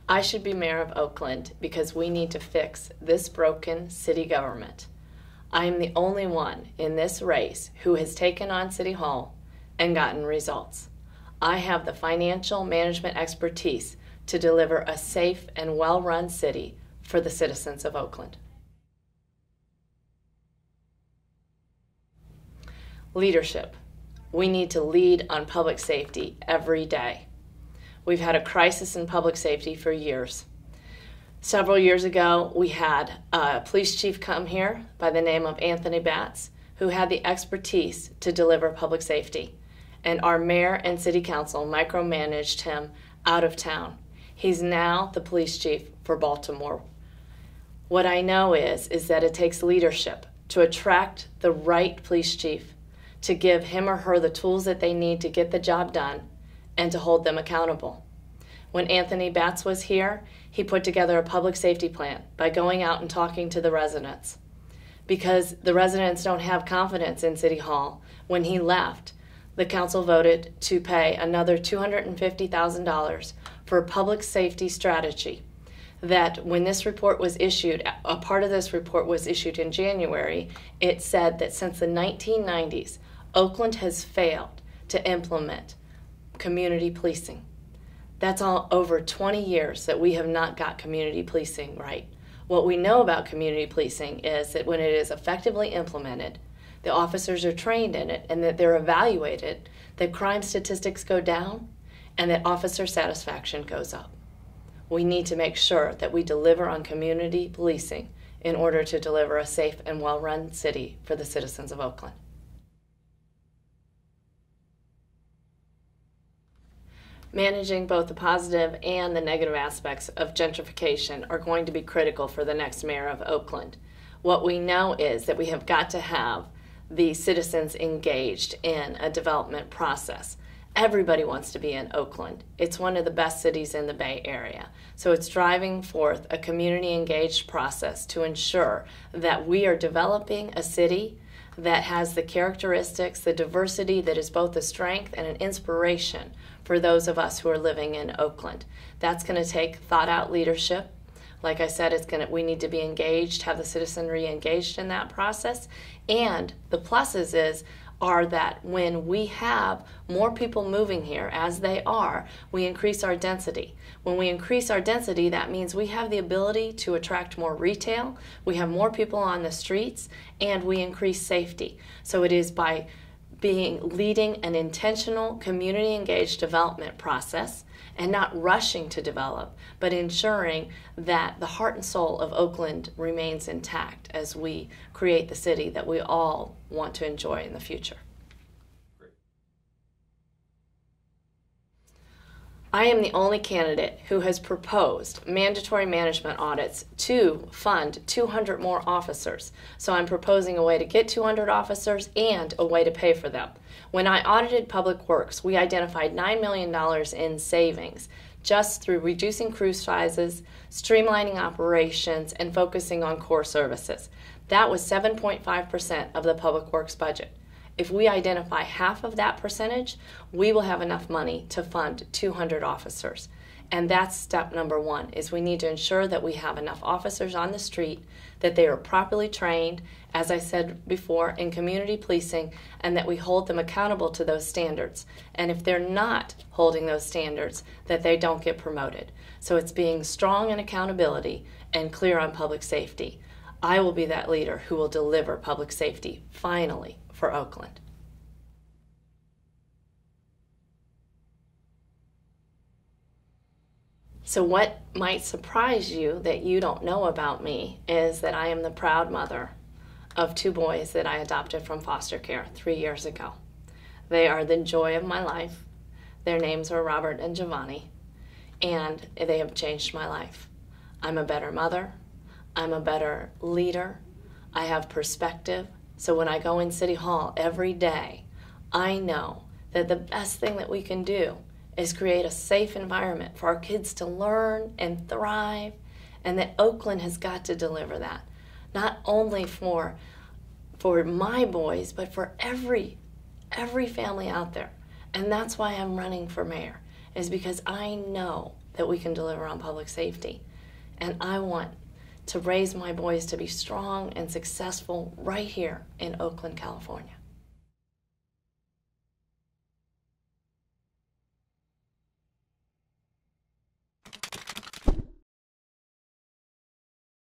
I should be mayor of Oakland because we need to fix this broken city government. I am the only one in this race who has taken on City Hall and gotten results. I have the financial management expertise to deliver a safe and well-run city for the citizens of Oakland. Leadership. We need to lead on public safety every day. We've had a crisis in public safety for years. Several years ago, we had a police chief come here by the name of Anthony Batts, who had the expertise to deliver public safety. And our mayor and city council micromanaged him out of town. He's now the police chief for Baltimore. What I know is that it takes leadership to attract the right police chief, to give him or her the tools that they need to get the job done, and to hold them accountable. When Anthony Batts was here, he put together a public safety plan by going out and talking to the residents. Because the residents don't have confidence in City Hall, when he left, the council voted to pay another $250,000 for a public safety strategy that when this report was issued, a part of this report was issued in January, it said that since the 1990s, Oakland has failed to implement community policing. That's all over 20 years that we have not got community policing right. What we know about community policing is that when it is effectively implemented, the officers are trained in it and that they're evaluated, that crime statistics go down and that officer satisfaction goes up. We need to make sure that we deliver on community policing in order to deliver a safe and well-run city for the citizens of Oakland. Managing both the positive and the negative aspects of gentrification are going to be critical for the next mayor of Oakland. What we know is that we have got to have the citizens engaged in a development process. Everybody wants to be in Oakland. It's one of the best cities in the Bay Area. So it's driving forth a community engaged process to ensure that we are developing a city that has the characteristics, the diversity that is both a strength and an inspiration for those of us who are living in Oakland. That's going to take thought out leadership. Like I said, we need to be engaged, have the citizenry engaged in that process. And the pluses are that when we have more people moving here, as they are, we increase our density. When we increase our density, that means we have the ability to attract more retail, we have more people on the streets, and we increase safety. So it is by leading an intentional community engaged development process and not rushing to develop, but ensuring that the heart and soul of Oakland remains intact as we create the city that we all want to enjoy in the future. I am the only candidate who has proposed mandatory management audits to fund 200 more officers. So I'm proposing a way to get 200 officers and a way to pay for them. When I audited Public Works, we identified $9 million in savings just through reducing crew sizes, streamlining operations, and focusing on core services. That was 7.5% of the Public Works budget. If we identify half of that percentage, we will have enough money to fund 200 officers. And that's step number one, is we need to ensure that we have enough officers on the street, that they are properly trained, as I said before, in community policing, and that we hold them accountable to those standards. And if they're not holding those standards, that they don't get promoted. So it's being strong in accountability and clear on public safety. I will be that leader who will deliver public safety, finally, for Oakland. So what might surprise you that you don't know about me is that I am the proud mother of 2 boys that I adopted from foster care 3 years ago. They are the joy of my life. Their names are Robert and Giovanni, and they have changed my life. I'm a better mother. I'm a better leader. I have perspective. So when I go in City Hall every day, I know that the best thing that we can do is create a safe environment for our kids to learn and thrive, and that Oakland has got to deliver that, not only for my boys, but for every family out there. And that's why I'm running for mayor, is because I know that we can deliver on public safety. And I want to raise my boys to be strong and successful right here in Oakland, California.